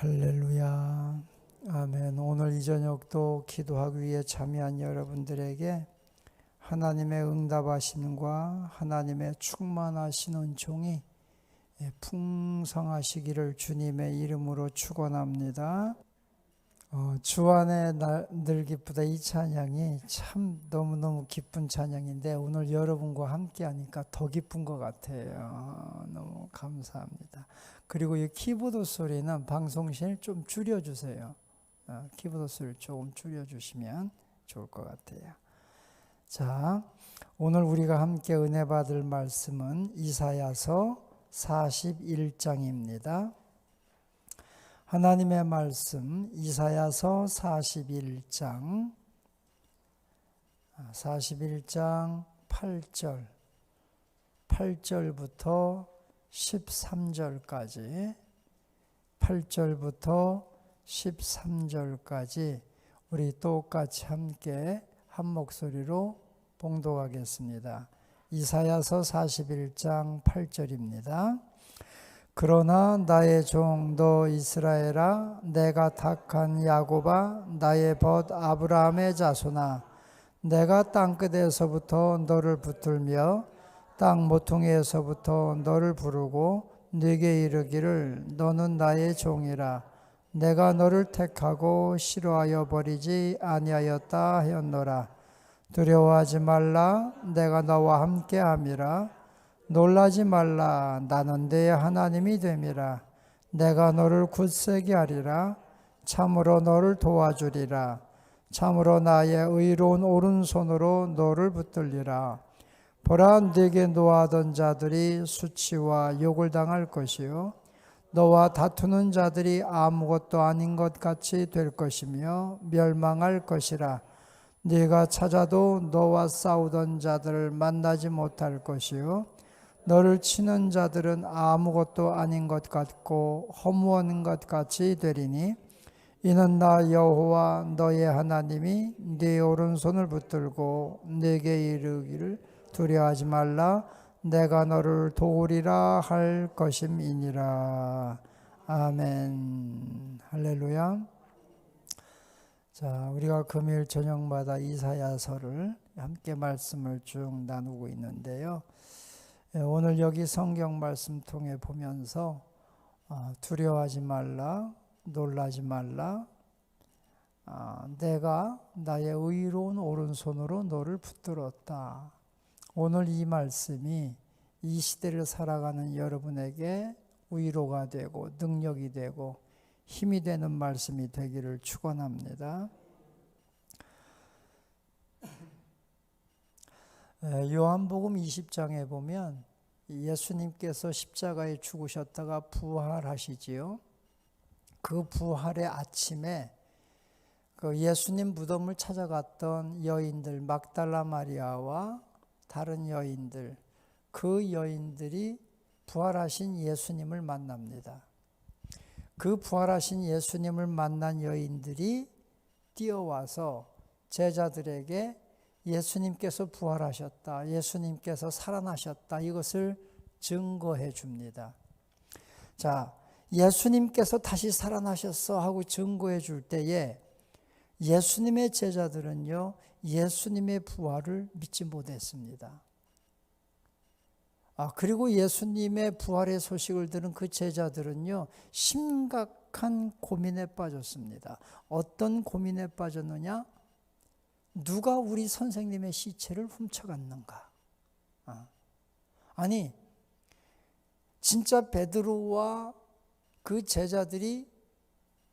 할렐루야. 아멘. 오늘 이 저녁도 기도하기 위해 참여한 여러분들에게 하나님의 응답하심과 하나님의 충만하신 은총이 풍성하시기를 주님의 이름으로 축원합니다. 주안의 늘 기쁘다 이 찬양이 참 너무너무 기쁜 찬양인데 오늘 여러분과 함께 하니까 더 기쁜 것 같아요. 너무 감사합니다. 그리고 이 키보드 소리는 방송실 좀 줄여주세요. 키보드 소리를 조금 줄여주시면 좋을 것 같아요. 자, 오늘 우리가 함께 은혜 받을 말씀은 이사야서 41장입니다. 하나님의 말씀 이사야서 41장 8절부터 13절까지 8절부터 13절까지 우리 똑같이 함께 한 목소리로 봉독하겠습니다. 이사야서 41장 8절입니다. 그러나 나의 종 너 이스라엘아, 내가 택한 야곱아, 나의 벗 아브라함의 자손아, 내가 땅끝에서부터 너를 붙들며 땅 모퉁이에서부터 너를 부르고 네게 이르기를 너는 나의 종이라. 내가 너를 택하고 싫어하여 버리지 아니하였다 하였노라. 두려워하지 말라, 내가 너와 함께함이라. 놀라지 말라, 나는 네 하나님이 됨이라. 내가 너를 굳세게 하리라. 참으로 너를 도와주리라. 참으로 나의 의로운 오른손으로 너를 붙들리라. 보라, 네게 노하던 자들이 수치와 욕을 당할 것이요 너와 다투는 자들이 아무것도 아닌 것 같이 될 것이며 멸망할 것이라. 네가 찾아도 너와 싸우던 자들을 만나지 못할 것이요 너를 치는 자들은 아무것도 아닌 것 같고 허무한 것 같이 되리니 이는 나 여호와 너의 하나님이 네 오른손을 붙들고 네게 이르기를 두려워하지 말라, 내가 너를 도우리라 할 것임이니라. 아멘. 할렐루야. 자, 우리가 금요일 저녁마다 이사야서를 함께 말씀을 쭉 나누고 있는데요. 오늘 여기 성경 말씀 통해 보면서 두려워하지 말라, 놀라지 말라, 내가 나의 의로운 오른손으로 너를 붙들었다. 오늘 이 말씀이 이 시대를 살아가는 여러분에게 위로가 되고 능력이 되고 힘이 되는 말씀이 되기를 축원합니다. 요한복음 20장에 보면 예수님께서 십자가에 죽으셨다가 부활하시지요. 그 부활의 아침에 그 예수님 무덤을 찾아갔던 여인들 막달라 마리아와 다른 여인들, 그 여인들이 부활하신 예수님을 만납니다. 그 부활하신 예수님을 만난 여인들이 뛰어와서 제자들에게 예수님께서 부활하셨다, 예수님께서 살아나셨다, 이것을 증거해 줍니다. 자, 예수님께서 다시 살아나셨어 하고 증거해 줄 때에 예수님의 제자들은요, 예수님의 부활을 믿지 못했습니다. 그리고 예수님의 부활의 소식을 들은 그 제자들은요, 심각한 고민에 빠졌습니다. 어떤 고민에 빠졌느냐? 누가 우리 선생님의 시체를 훔쳐갔는가? 아니, 진짜 베드로와 그 제자들이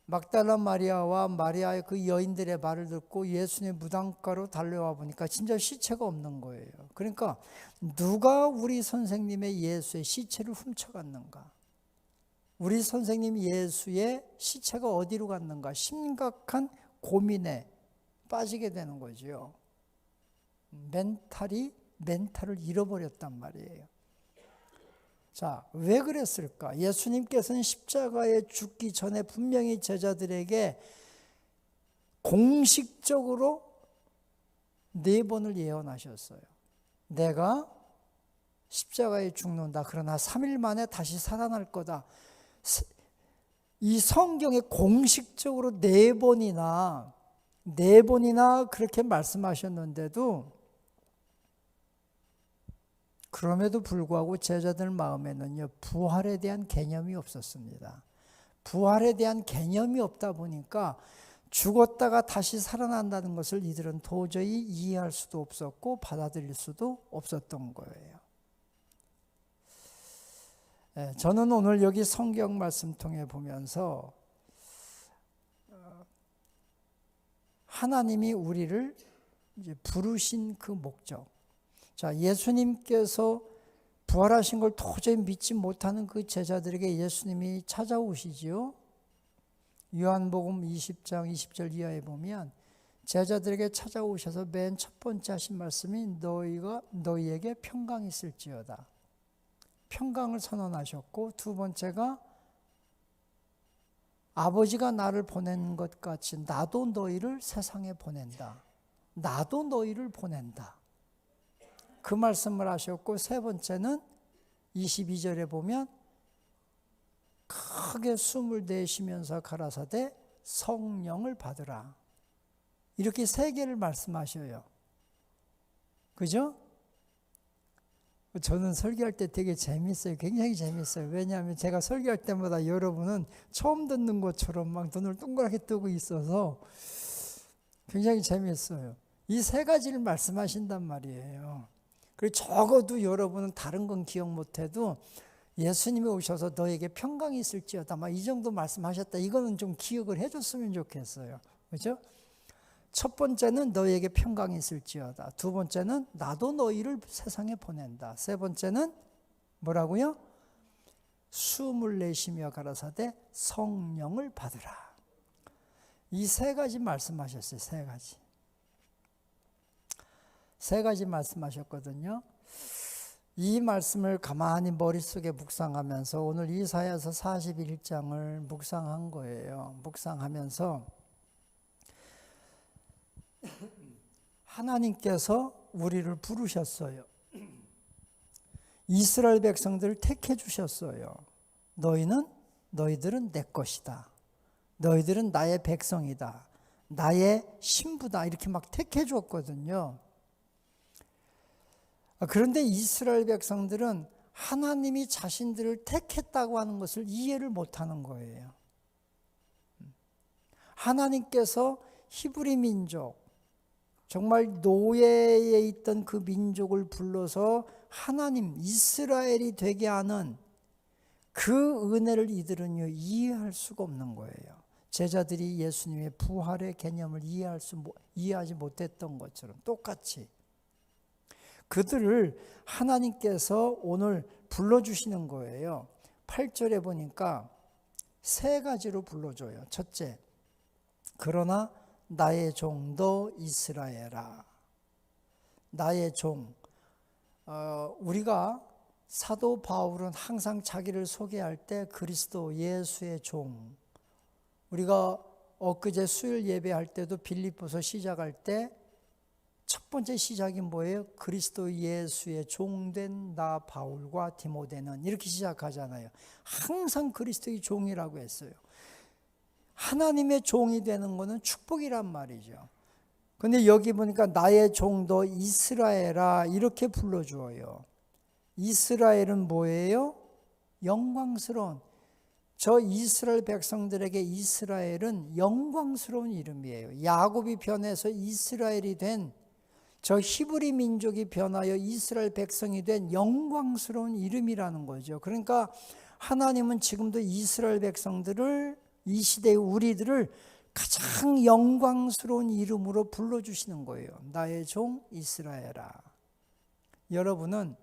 막달라 마리아와 마리아의 그 여인들의 말을 듣고 예수님 무덤가로 달려와 보니까 진짜 시체가 없는 거예요. 그러니까 누가 우리 선생님의 예수의 시체를 훔쳐갔는가? 우리 선생님 예수의 시체가 어디로 갔는가? 심각한 고민에 빠지게 되는 거죠. 멘탈을 잃어버렸단 말이에요. 자, 왜 그랬을까? 예수님께서는 십자가에 죽기 전에 분명히 제자들에게 공식적으로 4번을 예언하셨어요. 내가 십자가에 죽는다. 그러나 3일 만에 다시 살아날 거다. 이 성경에 공식적으로 네 번이나 그렇게 말씀하셨는데도 그럼에도 불구하고 제자들 마음에는요, 부활에 대한 개념이 없었습니다. 부활에 대한 개념이 없다 보니까 죽었다가 다시 살아난다는 것을 이들은 도저히 이해할 수도 없었고 받아들일 수도 없었던 거예요. 저는 오늘 여기 성경 말씀 통해 보면서 하나님이 우리를 이제 부르신 그 목적, 자, 예수님께서 부활하신 걸 도저히 믿지 못하는 그 제자들에게 예수님이 찾아오시지요. 요한복음 20장 20절 이하에 보면 제자들에게 찾아오셔서 맨 첫 번째 하신 말씀이 너희에게 평강이 있을지어다. 평강을 선언하셨고, 두 번째가 아버지가 나를 보낸 것 같이 나도 너희를 세상에 보낸다. 나도 너희를 보낸다. 그 말씀을 하셨고, 세 번째는 22절에 보면 크게 숨을 내쉬면서 가라사대 성령을 받으라. 이렇게 세 개를 말씀하셔요. 그죠? 저는 설교할 때 되게 재밌어요. 굉장히 재밌어요. 왜냐하면 제가 설교할 때마다 여러분은 처음 듣는 것처럼 막 눈을 동그랗게 뜨고 있어서 굉장히 재밌어요. 이 세 가지를 말씀하신단 말이에요. 그리고 적어도 여러분은 다른 건 기억 못해도 예수님이 오셔서 너에게 평강이 있을지어다 막 이 정도 말씀하셨다. 이거는 좀 기억을 해줬으면 좋겠어요. 그렇죠? 첫 번째는 너에게 평강이 있을지어다. 두 번째는 나도 너희를 세상에 보낸다. 세 번째는 뭐라고요? 숨을 내쉬며 가라사대 성령을 받으라. 이 세 가지 말씀하셨어요. 세 가지. 세 가지 말씀하셨거든요. 이 말씀을 가만히 머릿속에 묵상하면서 오늘 이사야서 41장을 묵상한 거예요. 묵상하면서 하나님께서 우리를 부르셨어요. 이스라엘 백성들을 택해 주셨어요. 너희들은 내 것이다. 너희들은 나의 백성이다. 나의 신부다. 이렇게 막 택해 줬거든요. 그런데 이스라엘 백성들은 하나님이 자신들을 택했다고 하는 것을 이해를 못하는 거예요. 하나님께서 히브리 민족, 정말 노예에 있던 그 민족을 불러서 하나님, 이스라엘이 되게 하는 그 은혜를 이들은 이해할 수가 없는 거예요. 제자들이 예수님의 부활의 개념을 이해하지 못했던 것처럼 똑같이 그들을 하나님께서 오늘 불러주시는 거예요. 8절에 보니까 세 가지로 불러줘요. 첫째, 그러나 나의 종도 이스라엘아. 나의 종. 우리가 사도 바울은 항상 자기를 소개할 때 그리스도 예수의 종. 우리가 엊그제 수요일 예배할 때도 빌립보서 시작할 때 첫 번째 시작이 뭐예요? 그리스도 예수의 종된 나 바울과 디모데는 이렇게 시작하잖아요. 항상 그리스도의 종이라고 했어요. 하나님의 종이 되는 것은 축복이란 말이죠. 근데 여기 보니까 나의 종도 이스라엘아 이렇게 불러주어요. 이스라엘은 뭐예요? 영광스러운. 저 이스라엘 백성들에게 이스라엘은 영광스러운 이름이에요. 야곱이 변해서 이스라엘이 된 저 히브리 민족이 변하여 이스라엘 백성이 된 영광스러운 이름이라는 거죠. 그러니까 하나님은 지금도 이스라엘 백성들을 이 시대의 우리들을 가장 영광스러운 이름으로 불러주시는 거예요. 나의 종 이스라엘아. 여러분은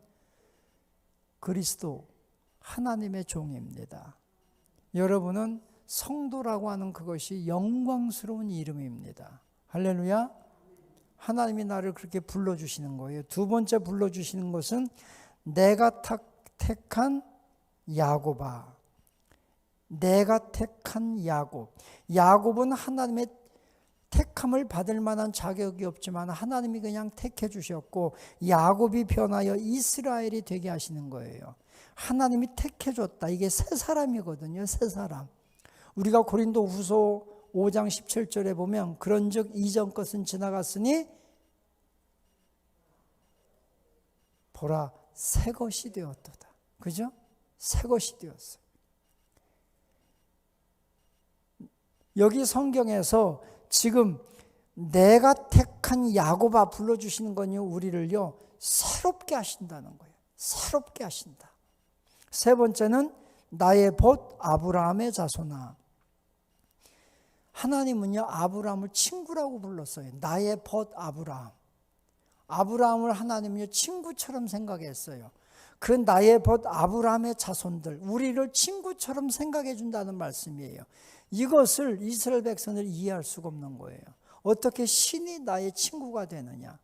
그리스도 하나님의 종입니다. 여러분은 성도라고 하는 그것이 영광스러운 이름입니다. 할렐루야. 하나님이 나를 그렇게 불러주시는 거예요. 두 번째 불러주시는 것은 내가 택한 야곱아. 내가 택한 야곱. 야곱은 하나님의 택함을 받을 만한 자격이 없지만 하나님이 그냥 택해 주셨고 야곱이 변하여 이스라엘이 되게 하시는 거예요. 하나님이 택해 줬다. 이게 새 사람이거든요. 새 사람. 우리가 고린도후서 5장 17절에 보면 그런즉 이전 것은 지나갔으니 보라 새 것이 되었도다. 그죠? 새 것이 되었어요. 여기 성경에서 지금 내가 택한 야곱아 불러주시는 건요, 우리를요 새롭게 하신다는 거예요. 새롭게 하신다. 세 번째는 나의 벗 아브라함의 자손아. 하나님은요 아브라함을 친구라고 불렀어요. 나의 벗 아브라함. 아브라함을 하나님은요 친구처럼 생각했어요. 그 나의 벗 아브라함의 자손들, 우리를 친구처럼 생각해 준다는 말씀이에요. 이것을 이스라엘 백성들이 이해할 수가 없는 거예요. 어떻게 신이 나의 친구가 되느냐?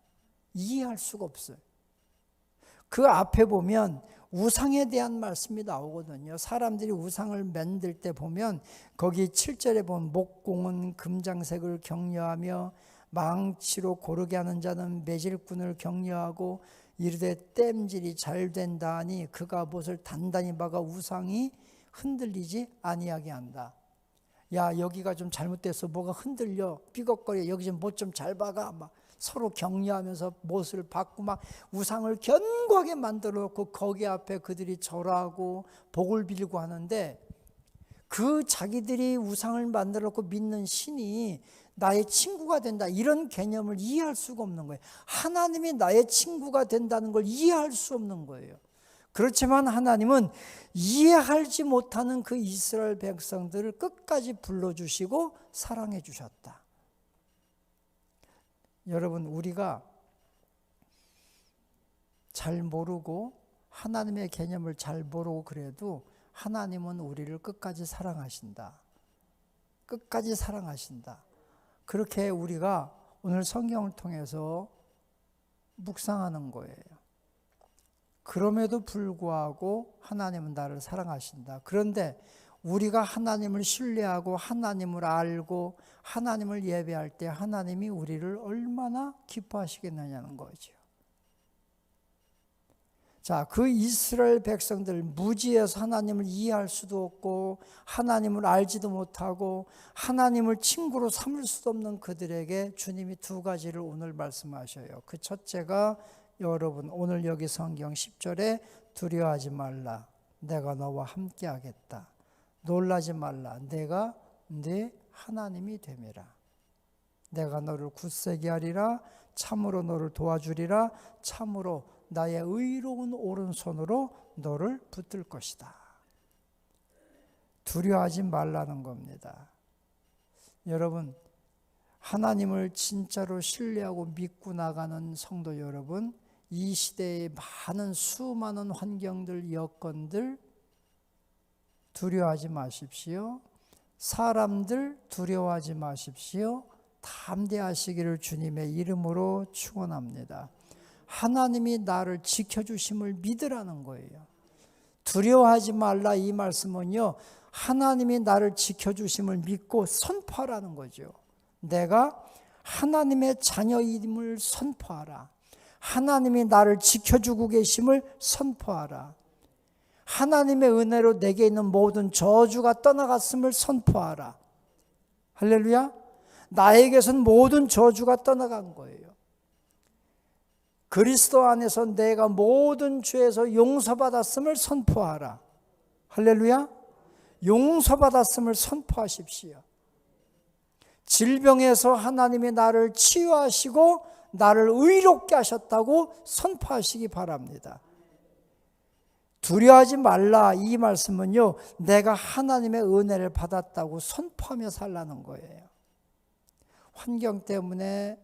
이해할 수가 없어요. 그 앞에 보면 우상에 대한 말씀이 나오거든요. 사람들이 우상을 만들 때 보면 거기 7절에 보면 목공은 금장색을 격려하며 망치로 고르게 하는 자는 매질꾼을 격려하고 이르되 땜질이 잘 된다 하니 그가 못을 단단히 박아 우상이 흔들리지 아니하게 한다. 야, 여기가 좀 잘못돼서 뭐가 흔들려 삐걱거려, 여기 좀 못 좀 잘 박아, 막 서로 격려하면서 못을 박고 막 우상을 견고하게 만들어 놓고 거기 앞에 그들이 절하고 복을 빌고 하는데, 그 자기들이 우상을 만들어 놓고 믿는 신이 나의 친구가 된다, 이런 개념을 이해할 수가 없는 거예요. 하나님이 나의 친구가 된다는 걸 이해할 수 없는 거예요. 그렇지만 하나님은 이해하지 못하는 그 이스라엘 백성들을 끝까지 불러주시고 사랑해 주셨다. 여러분, 우리가 잘 모르고 하나님의 개념을 잘 모르고 그래도 하나님은 우리를 끝까지 사랑하신다. 끝까지 사랑하신다. 그렇게 우리가 오늘 성경을 통해서 묵상하는 거예요. 그럼에도 불구하고 하나님은 나를 사랑하신다. 그런데 우리가 하나님을 신뢰하고 하나님을 알고 하나님을 예배할 때 하나님이 우리를 얼마나 기뻐하시겠느냐는 거죠. 자, 그 이스라엘 백성들, 무지해서 하나님을 이해할 수도 없고 하나님을 알지도 못하고 하나님을 친구로 삼을 수도 없는 그들에게 주님이 두 가지를 오늘 말씀하셔요. 그 첫째가 여러분, 오늘 여기 성경 10절에 두려워하지 말라, 내가 너와 함께 하겠다. 놀라지 말라, 내가 네 하나님이 됨이라. 내가 너를 굳세게 하리라. 참으로 너를 도와주리라. 참으로 나의 의로운 오른손으로 너를 붙들 것이다. 두려워하지 말라는 겁니다. 여러분, 하나님을 진짜로 신뢰하고 믿고 나가는 성도 여러분, 이 시대의 많은 수많은 환경들, 여건들 두려워하지 마십시오. 사람들 두려워하지 마십시오. 담대하시기를 주님의 이름으로 축원합니다. 하나님이 나를 지켜주심을 믿으라는 거예요. 두려워하지 말라, 이 말씀은요, 하나님이 나를 지켜주심을 믿고 선포하라는 거죠. 내가 하나님의 자녀임을 선포하라. 하나님이 나를 지켜주고 계심을 선포하라. 하나님의 은혜로 내게 있는 모든 저주가 떠나갔음을 선포하라. 할렐루야. 나에게선 모든 저주가 떠나간 거예요. 그리스도 안에서 내가 모든 죄에서 용서받았음을 선포하라. 할렐루야. 용서받았음을 선포하십시오. 질병에서 하나님이 나를 치유하시고 나를 의롭게 하셨다고 선포하시기 바랍니다. 두려워하지 말라, 이 말씀은요, 내가 하나님의 은혜를 받았다고 선포하며 살라는 거예요. 환경 때문에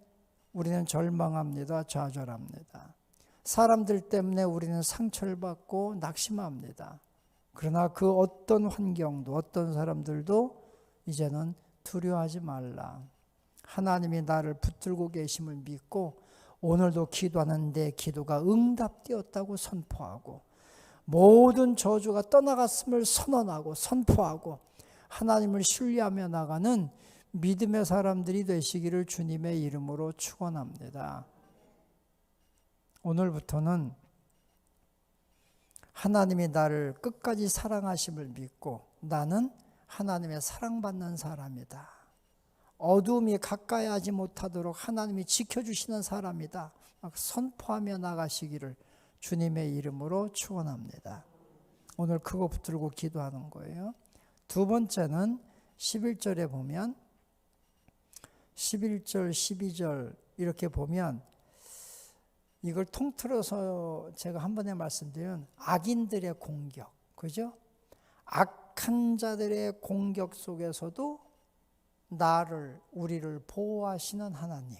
우리는 절망합니다. 좌절합니다. 사람들 때문에 우리는 상처를 받고 낙심합니다. 그러나 그 어떤 환경도 어떤 사람들도 이제는 두려워하지 말라. 하나님이 나를 붙들고 계심을 믿고 오늘도 기도하는 내 기도가 응답되었다고 선포하고 모든 저주가 떠나갔음을 선언하고 선포하고 하나님을 신뢰하며 나가는 믿음의 사람들이 되시기를 주님의 이름으로 축원합니다. 오늘부터는 하나님이 나를 끝까지 사랑하심을 믿고 나는 하나님의 사랑받는 사람이다. 어둠이 가까이 하지 못하도록 하나님이 지켜주시는 사람이다. 막 선포하며 나가시기를 주님의 이름으로 축원합니다. 오늘 그거 붙들고 기도하는 거예요. 두 번째는 11절에 보면 11절, 12절 이렇게 보면 이걸 통틀어서 제가 한 번에 말씀드리면 악인들의 공격, 그죠? 악한 자들의 공격 속에서도 우리를 보호하시는 하나님.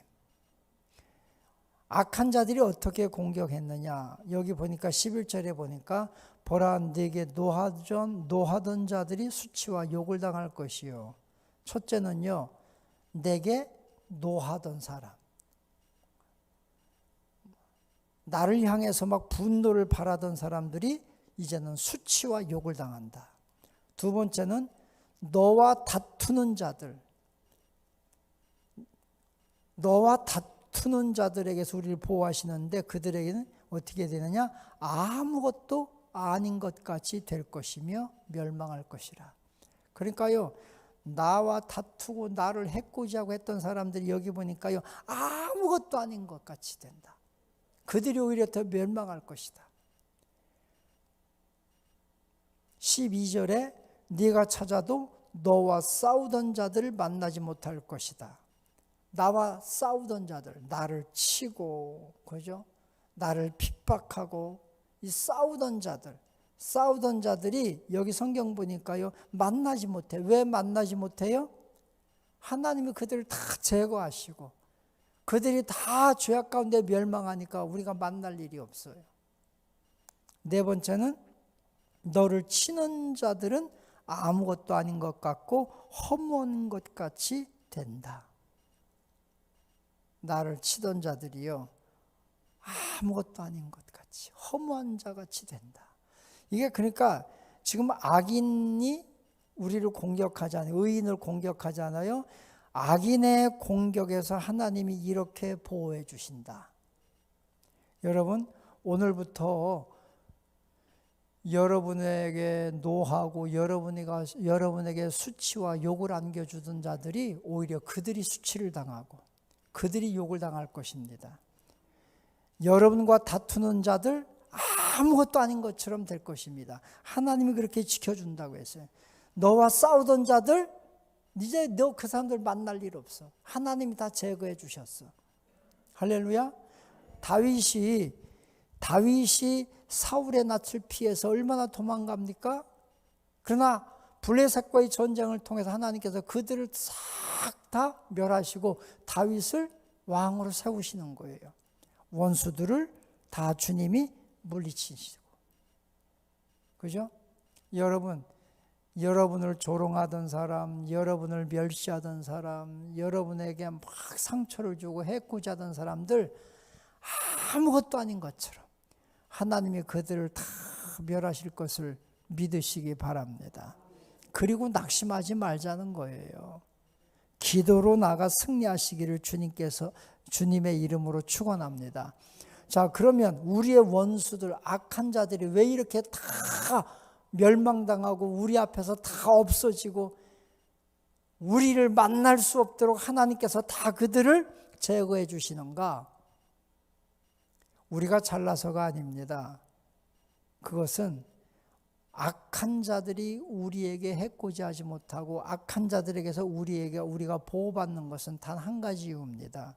악한 자들이 어떻게 공격했느냐? 여기 보니까 11절에 보니까 보라 네게 노하던 자들이 수치와 욕을 당할 것이요. 첫째는요, 내게 노하던 사람. 나를 향해서 막 분노를 바라던 사람들이 이제는 수치와 욕을 당한다. 두 번째는 너와 다투는 자들. 너와 다투는 자들에게서 우리를 보호하시는데 그들에게는 어떻게 되느냐? 아무것도 아닌 것 같이 될 것이며 멸망할 것이라. 그러니까요, 나와 다투고 나를 해코지하고 했던 사람들이 여기 보니까요, 아무것도 아닌 것 같이 된다. 그들이 오히려 더 멸망할 것이다. 12절에 네가 찾아도 너와 싸우던 자들을 만나지 못할 것이다. 나와 싸우던 자들, 나를 치고, 그죠? 나를 핍박하고, 이 싸우던 자들이 여기 성경 보니까요, 만나지 못해. 왜 만나지 못해요? 하나님이 그들을 다 제거하시고, 그들이 다 죄악 가운데 멸망하니까 우리가 만날 일이 없어요. 네 번째는 너를 치는 자들은 아무것도 아닌 것 같고 허무한 것 같이 된다. 나를 치던 자들이요, 아무것도 아닌 것 같이 허무한 자 같이 된다. 이게 그러니까 지금 악인이 우리를 공격하잖아요. 의인을 공격하잖아요. 악인의 공격에서 하나님이 이렇게 보호해 주신다. 여러분, 오늘부터 여러분에게 노하고 여러분에게 수치와 욕을 안겨주던 자들이 오히려 그들이 수치를 당하고 그들이 욕을 당할 것입니다. 여러분과 다투는 자들 아무것도 아닌 것처럼 될 것입니다. 하나님이 그렇게 지켜준다고 했어요. 너와 싸우던 자들 이제 너 그 사람들 만날 일 없어. 하나님이 다 제거해 주셨어. 할렐루야. 다윗이 사울의 낯을 피해서 얼마나 도망갑니까? 그러나 블레셋과의 전쟁을 통해서 하나님께서 그들을 싹 다 멸하시고 다윗을 왕으로 세우시는 거예요. 원수들을 다 주님이 물리치시고. 그죠? 여러분을 조롱하던 사람, 여러분을 멸시하던 사람, 여러분에게 막 상처를 주고 해코지하던 사람들 아무것도 아닌 것처럼 하나님이 그들을 다 멸하실 것을 믿으시기 바랍니다. 그리고 낙심하지 말자는 거예요. 기도로 나가 승리하시기를 주님의 이름으로 축원합니다. 자, 그러면 우리의 원수들, 악한 자들이 왜 이렇게 다 멸망당하고 우리 앞에서 다 없어지고 우리를 만날 수 없도록 하나님께서 다 그들을 제거해 주시는가? 우리가 잘나서가 아닙니다. 그것은 악한 자들이 우리에게 해코지하지 못하고 악한 자들에게서 우리가 보호받는 것은 단 한 가지 이유입니다.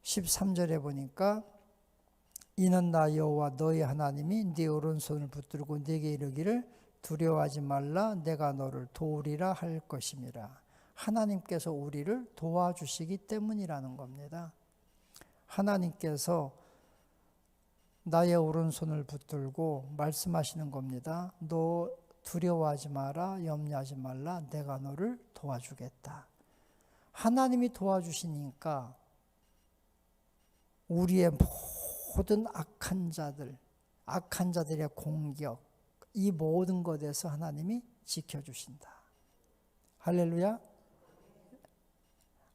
13절에 보니까 이는 나 여호와 너희 하나님이 네 오른손을 붙들고 네게 이르기를 두려워하지 말라 내가 너를 도우리라 할 것임이라. 하나님께서 우리를 도와주시기 때문이라는 겁니다. 하나님께서 나의 오른손을 붙들고 말씀하시는 겁니다. 너 두려워하지 마라, 염려하지 말라, 내가 너를 도와주겠다. 하나님이 도와주시니까 우리의 모든 악한 자들의 공격, 이 모든 것에서 하나님이 지켜주신다. 할렐루야.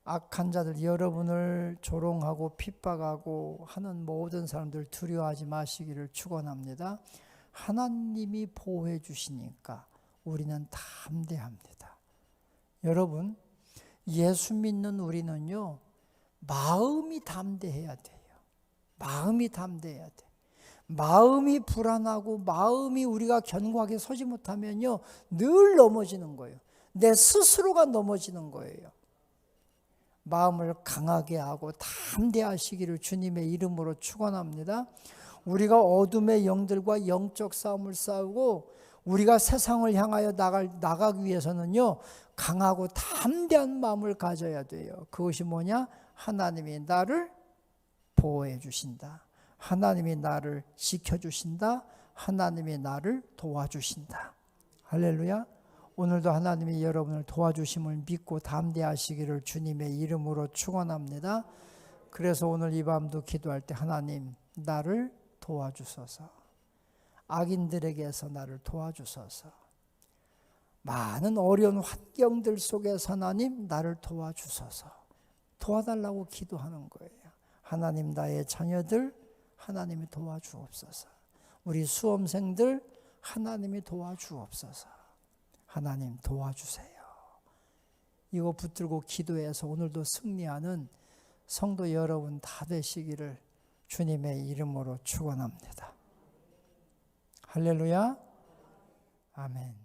악한 자들, 여러분을 조롱하고 핍박하고 하는 모든 사람들 두려워하지 마시기를 축원합니다. 하나님이 보호해 주시니까 우리는 담대합니다. 여러분, 예수 믿는 우리는요, 마음이 담대해야 돼요. 마음이 담대해야 돼요. 마음이 불안하고 마음이 우리가 견고하게 서지 못하면요, 늘 넘어지는 거예요. 내 스스로가 넘어지는 거예요. 마음을 강하게 하고 담대하시기를 주님의 이름으로 축원합니다. 우리가 어둠의 영들과 영적 싸움을 싸우고 우리가 세상을 향하여 나가기 위해서는요, 강하고 담대한 마음을 가져야 돼요. 그것이 뭐냐? 하나님이 나를 보호해 주신다. 하나님이 나를 지켜주신다. 하나님이 나를 도와주신다. 할렐루야. 오늘도 하나님이 여러분을 도와주심을 믿고 담대하시기를 주님의 이름으로 축원합니다. 그래서 오늘 이 밤도 기도할 때 하나님 나를 도와주소서. 악인들에게서 나를 도와주소서. 많은 어려운 환경들 속에서 하나님 나를 도와주소서. 도와달라고 기도하는 거예요. 하나님 나의 자녀들 하나님이 도와주옵소서. 우리 수험생들 하나님이 도와주옵소서. 하나님 도와주세요. 이거 붙들고 기도해서 오늘도 승리하는 성도 여러분 다 되시기를 주님의 이름으로 축원합니다. 할렐루야. 아멘.